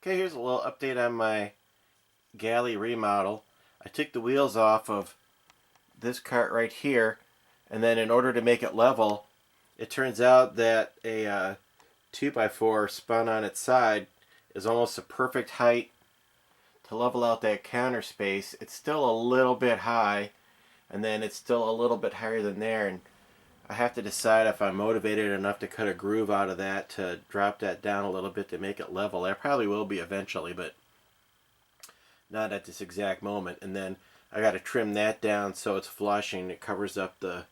Okay, here's a little update on my galley remodel. I took the wheels off of this cart right here, and then in order to make it level, it turns out that a 2x4 spun on its side is almost a perfect height to level out that counter space. It's still a little bit high, and then it's still a little bit higher than there, and I have to decide if I'm motivated enough to cut a groove out of that to drop that down a little bit to make it level. I probably will be eventually, but not at this exact moment. And then I got to trim that down so it's flush and it covers up the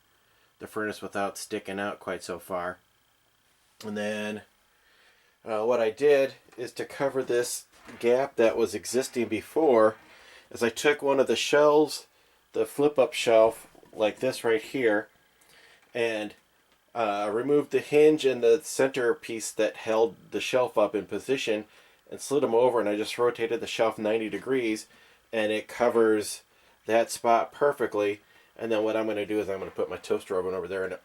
furnace without sticking out quite so far. And then what I did is to cover this gap that was existing before is I took one of the shelves, the flip-up shelf like this right here, and removed the hinge and the center piece that held the shelf up in position and slid them over, and I just rotated the shelf 90 degrees and it covers that spot perfectly. And then what I'm going to do is I'm going to put my toaster oven over there, and it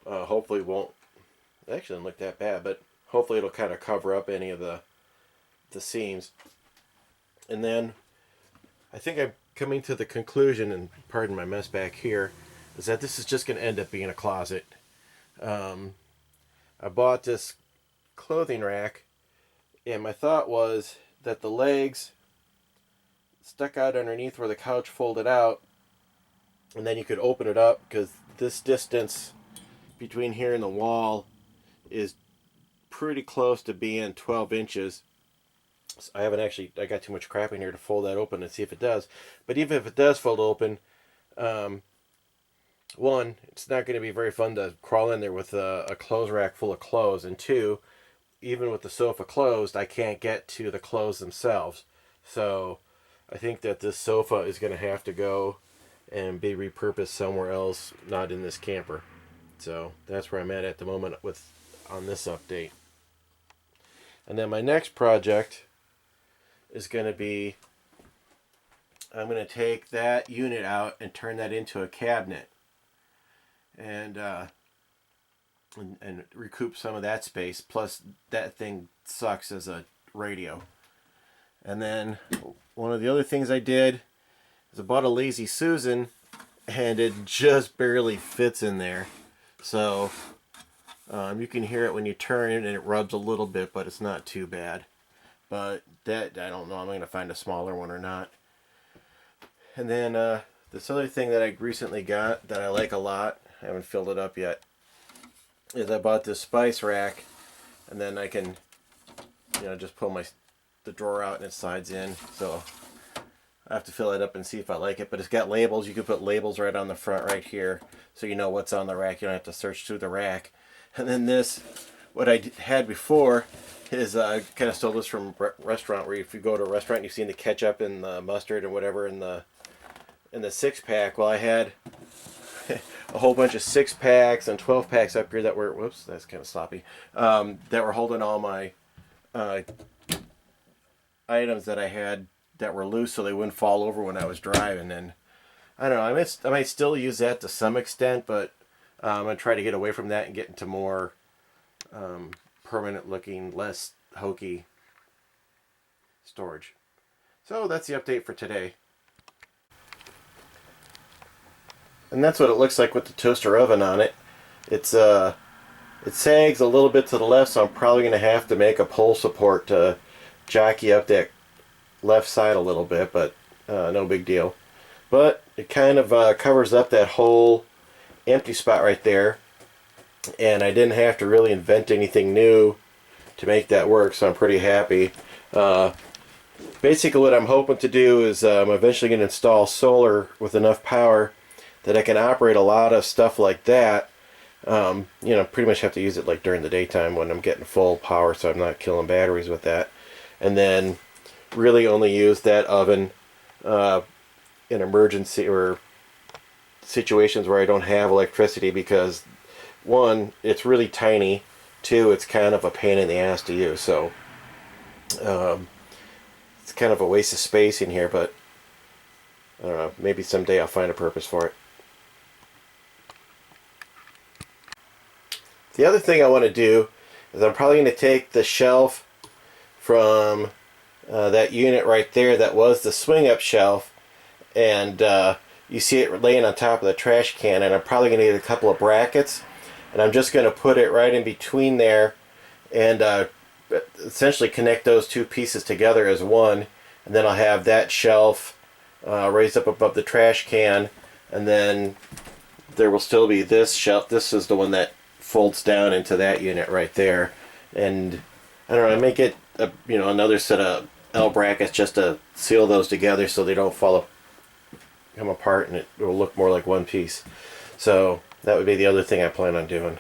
hopefully won't, it actually didn't look that bad, but hopefully it'll kind of cover up any of the seams. And then I think I'm coming to the conclusion, and pardon my mess back here, is that this is just going to end up being a closet. I bought this clothing rack, and my thought was that the legs stuck out underneath where the couch folded out, and then you could open it up because this distance between here and the wall is pretty close to being 12 inches. So I got too much crap in here to fold that open and see if it does. But even if it does fold open, one, it's not going to be very fun to crawl in there with a clothes rack full of clothes, and two, even with the sofa closed, I can't get to the clothes themselves. So I think that this sofa is going to have to go and be repurposed somewhere else, not in this camper. So that's where I'm at the moment on this update. And then my next project is going to be, I'm going to take that unit out and turn that into a cabinet, and recoup some of that space. Plus, that thing sucks as a radio. And then one of the other things I did is I bought a Lazy Susan, and it just barely fits in there. So you can hear it when you turn it, and it rubs a little bit, but it's not too bad. But that, I don't know, I'm going to find a smaller one or not. And then this other thing that I recently got that I like a lot, I haven't filled it up yet, is I bought this spice rack, and then I can, just pull the drawer out and it slides in. So I have to fill it up and see if I like it. But it's got labels. You can put labels right on the front right here, so you know what's on the rack. You don't have to search through the rack. And then this, what I had before, is I kind of stole this from a restaurant, where if you go to a restaurant, you've seen the ketchup and the mustard and whatever in the 6-pack. Well, I had a whole bunch of 6-packs and 12-packs up here that were, whoops, that's kind of sloppy, that were holding all my items that I had that were loose, so they wouldn't fall over when I was driving. And I don't know, I might still use that to some extent, but I'm going to try to get away from that and get into more permanent looking, less hokey storage. So that's the update for today. And that's what it looks like with the toaster oven on it. It sags a little bit to the left, so I'm probably going to have to make a pole support to jockey up that left side a little bit, but no big deal. But it kind of covers up that whole empty spot right there, and I didn't have to really invent anything new to make that work, so I'm pretty happy. Basically what I'm hoping to do is I'm eventually going to install solar with enough power that I can operate a lot of stuff like that. Pretty much have to use it like during the daytime when I'm getting full power, so I'm not killing batteries with that. And then really only use that oven in emergency or situations where I don't have electricity, because one, it's really tiny, two, it's kind of a pain in the ass to use. So it's kind of a waste of space in here, but I don't know, maybe someday I'll find a purpose for it. The other thing I want to do is I'm probably going to take the shelf from that unit right there that was the swing up shelf, and you see it laying on top of the trash can, and I'm probably going to need a couple of brackets, and I'm just going to put it right in between there and essentially connect those two pieces together as one, and then I'll have that shelf raised up above the trash can, and then there will still be this shelf. This is the one that folds down into that unit right there, and I don't know, I may get another set of L brackets just to seal those together so they don't come apart, and it will look more like one piece. So that would be the other thing I plan on doing.